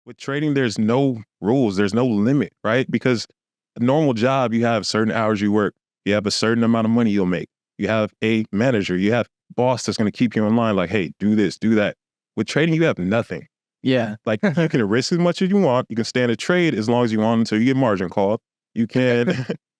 With trading, there's no rules, there's no limit, right? Because a normal job, you have certain hours you work, you have a certain amount of money you'll make, you have a manager, you have boss that's going to keep you in line, like, hey, do this, do that. With trading, you have nothing. Yeah. Like, you can risk as much as you want. You can stand a trade as long as you want until you get margin called. You can,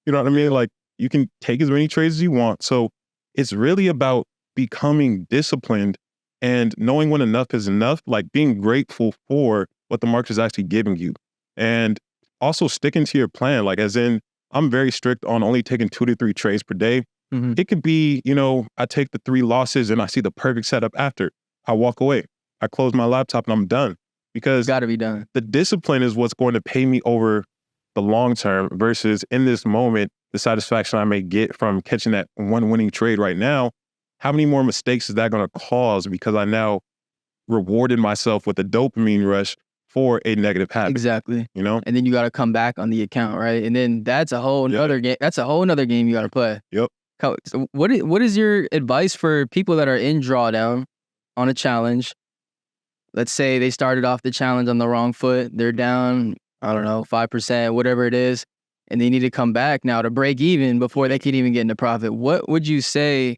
you know what I mean? Like, you can take as many trades as you want. So it's really about becoming disciplined and knowing when enough is enough, like being grateful for what the market is actually giving you. And also sticking to your plan, like as in, I'm very strict on only taking 2 to 3 trades per day. Mm-hmm. It could be, I take the 3 losses and I see the perfect setup after. I walk away. I close my laptop and I'm done. Because Got to be done. The discipline is what's going to pay me over the long term versus in this moment, the satisfaction I may get from catching that one winning trade right now. How many more mistakes is that going to cause because I now rewarded myself with a dopamine rush for a negative habit? Exactly. And then you got to come back on the account, right? And then that's a whole nother game. That's a whole nother game you got to play. Yep. So what is your advice for people that are in drawdown on a challenge? Let's say they started off the challenge on the wrong foot. They're down, I don't know, 5%, whatever it is, and they need to come back now to break even before they can even get into profit. What would you say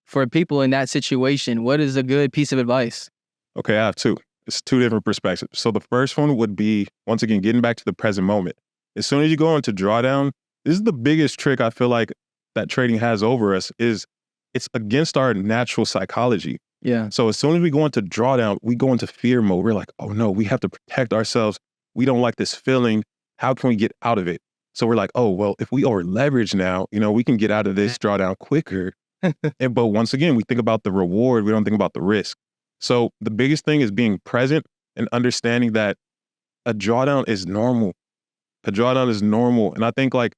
for people in that situation? What is a good piece of advice? Okay, I have 2. It's 2 different perspectives. So the first one would be, once again, getting back to the present moment. As soon as you go into drawdown, this is the biggest trick I feel like that trading has over us is it's against our natural psychology. Yeah. So as soon as we go into drawdown, we go into fear mode. We're like, oh no, we have to protect ourselves. We don't like this feeling. How can we get out of it? So we're like, oh, well, if we over leverage now, we can get out of this drawdown quicker. But once again, we think about the reward. We don't think about the risk. So the biggest thing is being present and understanding that a drawdown is normal. A drawdown is normal. And I think like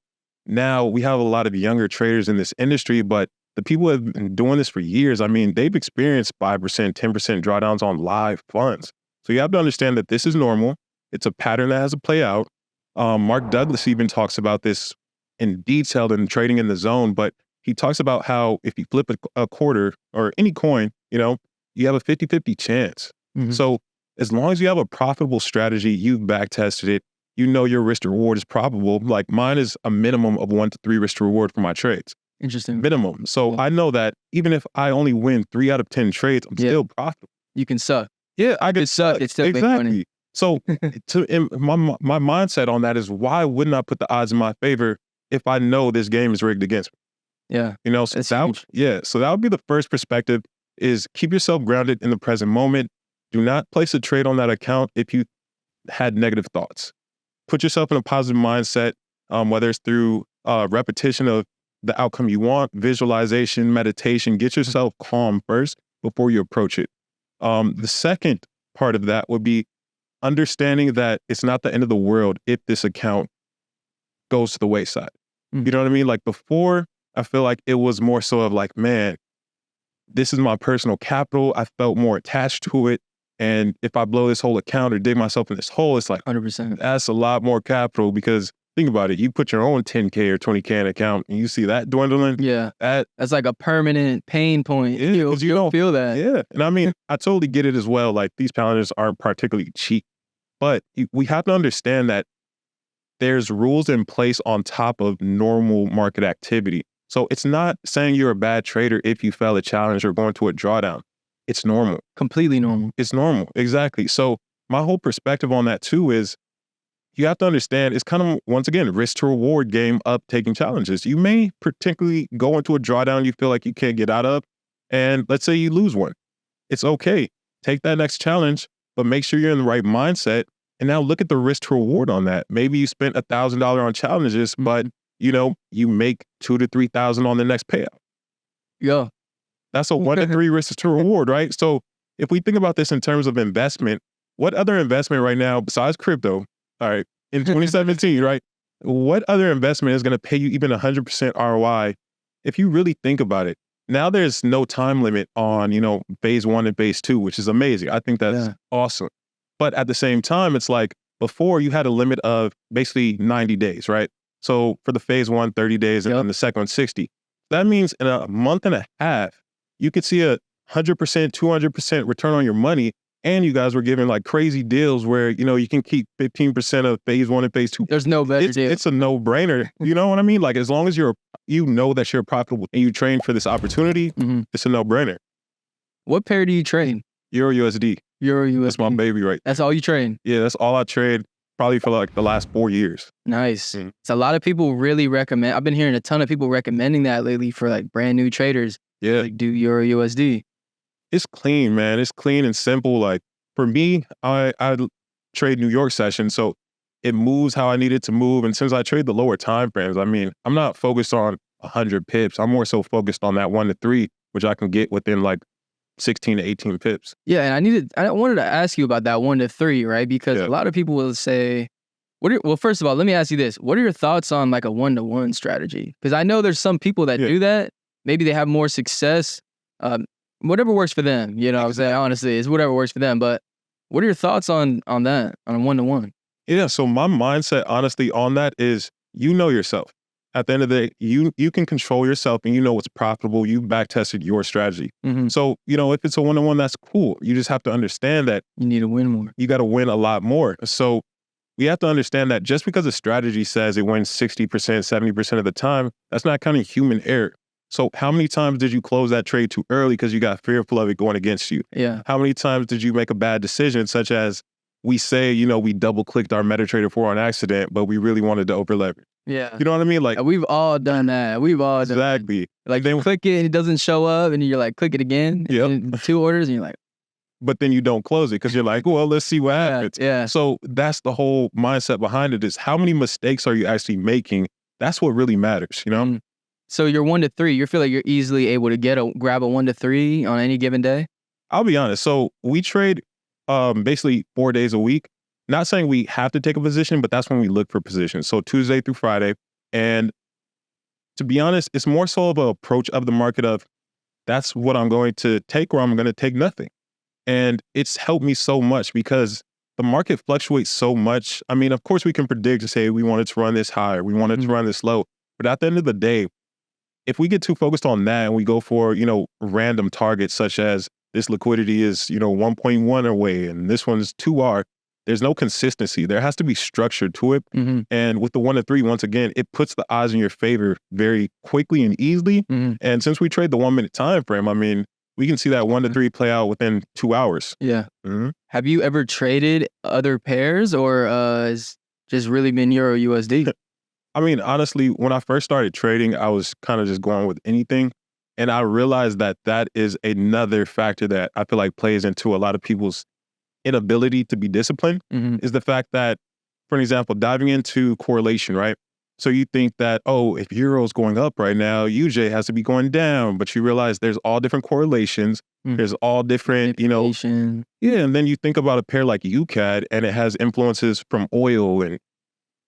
now we have a lot of younger traders in this industry, but the people who have been doing this for years, I mean, they've experienced 5%, 10% drawdowns on live funds. So you have to understand that this is normal. It's a pattern that has to play out. Mark Douglas even talks about this in detail in Trading in the Zone, but he talks about how if you flip a quarter or any coin, you have a 50-50 chance. Mm-hmm. So as long as you have a profitable strategy, you've back tested it, your risk to reward is probable. Like mine is a minimum of 1 to 3 risk to reward for my trades. Interesting. Minimum. So I know that even if I only win 3 out of 10 trades, I'm still profitable. You can suck. Yeah, I can suck. It's still exactly. Make money. So my mindset on that is why wouldn't I put the odds in my favor if I know this game is rigged against me? Yeah. So that would be the first perspective is keep yourself grounded in the present moment. Do not place a trade on that account if you had negative thoughts. Put yourself in a positive mindset, whether it's through repetition of the outcome you want, visualization, meditation. Get yourself calm first before you approach it. The second part of that would be understanding that it's not the end of the world if this account goes to the wayside. Mm-hmm. You know what I mean? Like before, I feel like it was more so of like, man, this is my personal capital. I felt more attached to it. And if I blow this whole account or dig myself in this hole, it's like, 100%. That's a lot more capital because think about it. You put your own 10K or 20K in account and you see that dwindling. Yeah. That's like a permanent pain point. Yeah, you don't feel that. Yeah. And I mean, I totally get it as well. Like these challenges aren't particularly cheap, but we have to understand that there's rules in place on top of normal market activity. So it's not saying you're a bad trader if you fail a challenge or going to a drawdown. It's normal. Completely normal. It's normal. Exactly. So my whole perspective on that too is you have to understand it's kind of, once again, risk to reward game of taking challenges. You may particularly go into a drawdown you feel like you can't get out of, and let's say you lose one. It's okay. Take that next challenge, but make sure you're in the right mindset. And now look at the risk to reward on that. Maybe you spent $1,000 on challenges, but you make $2,000 to $3,000 on the next payout. Yeah. That's a 1 to 3 risk to reward, right? So if we think about this in terms of investment, what other investment right now, besides crypto, all right, in 2017, right? What other investment is going to pay you even 100% ROI if you really think about it? Now there's no time limit on, phase 1 and phase 2, which is amazing. I think that's awesome. But at the same time, it's like before you had a limit of basically 90 days, right? So for the phase 1, 30 days, and the second one, 60. That means in a month and a half, you could see a 100%, 200% return on your money And you guys were giving like crazy deals where, you can keep 15% of phase 1 and phase 2. There's no better deal. It's a no-brainer. You know what I mean? Like, as long as you know that you're profitable and you train for this opportunity, it's a no-brainer. What pair do you trade? Euro USD. Euro USD. That's my baby right there. That's all you trade? Yeah, that's all I trade probably for like the last 4 years. Nice. So a lot of people really recommend, I've been hearing a ton of people recommending that lately for like brand new traders. Yeah. Like do Euro USD. It's clean, man. It's clean and simple. Like for me, I trade New York session, so it moves how I need it to move. And since I trade the lower time frames, I mean, I'm not focused on 100 pips. I'm more so focused on that 1 to 3, which I can get within like 16 to 18 pips. Yeah, and I wanted to ask you about that 1 to 3, right? Because a lot of people will say, well, first of all, let me ask you this. What are your thoughts on like a 1-to-1 strategy? Because I know there's some people that do that. Maybe they have more success. Whatever works for them, you know what I'm saying? Honestly, it's whatever works for them. But what are your thoughts on that, on a 1-to-1? Yeah, so my mindset, honestly, on that is you know yourself. At the end of the day, you can control yourself and you know what's profitable. You back-tested your strategy. So, if it's a 1-to-1, that's cool. You just have to understand that you need to win more. You got to win a lot more. So we have to understand that just because a strategy says it wins 60%, 70% of the time, that's not kind of human error. So how many times did you close that trade too early because you got fearful of it going against you? Yeah. How many times did you make a bad decision, such as we say, we double-clicked our MetaTrader 4 on accident, but we really wanted to over-leverage? Yeah. You know what I mean? Like, we've all done that. We've all done that. Exactly. Like, then click it and it doesn't show up, and you're like, click it again. Yep. 2 orders, and you're like, but then you don't close it because you're like, well, let's see what happens. Yeah. So that's the whole mindset behind it, is how many mistakes are you actually making? That's what really matters, So you're 1 to 3. You feel like you're easily able to grab a 1 to 3 on any given day? I'll be honest. So we trade basically 4 days a week. Not saying we have to take a position, but that's when we look for positions. So Tuesday through Friday. And to be honest, it's more so of an approach of the market of that's what I'm going to take, or I'm going to take nothing. And it's helped me so much because the market fluctuates so much. I mean, of course we can predict to say we want it to run this high, or we want it to run this low. But at the end of the day, if we get too focused on that and we go for, random targets such as this liquidity is, 1.1 away and this one's 2R, there's no consistency. There has to be structure to it. And with the 1 to 3, once again, it puts the odds in your favor very quickly and easily. And since we trade the 1 minute time frame, I mean, we can see that 1 to 3 play out within 2 hours. Yeah. Have you ever traded other pairs, or has just really been Euro USD? I mean, honestly, when I first started trading, I was kind of just going with anything. And I realized that is another factor that I feel like plays into a lot of people's inability to be disciplined, is the fact that, for an example, diving into correlation, right? So you think that, if Euro's going up right now, UJ has to be going down, but you realize there's all different correlations. There's all different, and then you think about a pair like UCAD and it has influences from oil, and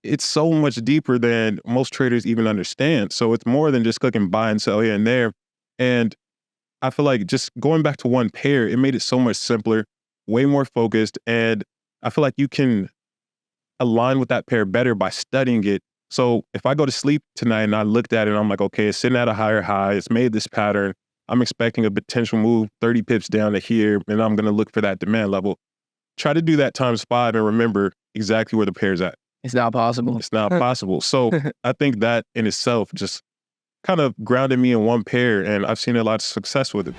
it's so much deeper than most traders even understand. So it's more than just clicking buy and sell here and there. And I feel like just going back to one pair, it made it so much simpler, way more focused. And I feel like you can align with that pair better by studying it. So if I go to sleep tonight and I looked at it and I'm like, okay, it's sitting at a higher high, it's made this pattern, I'm expecting a potential move 30 pips down to here, and I'm going to look for that demand level. Try to do that times 5 and remember exactly where the pair's at. It's not possible. It's not possible. So I think that in itself just kind of grounded me in one pair, and I've seen a lot of success with it.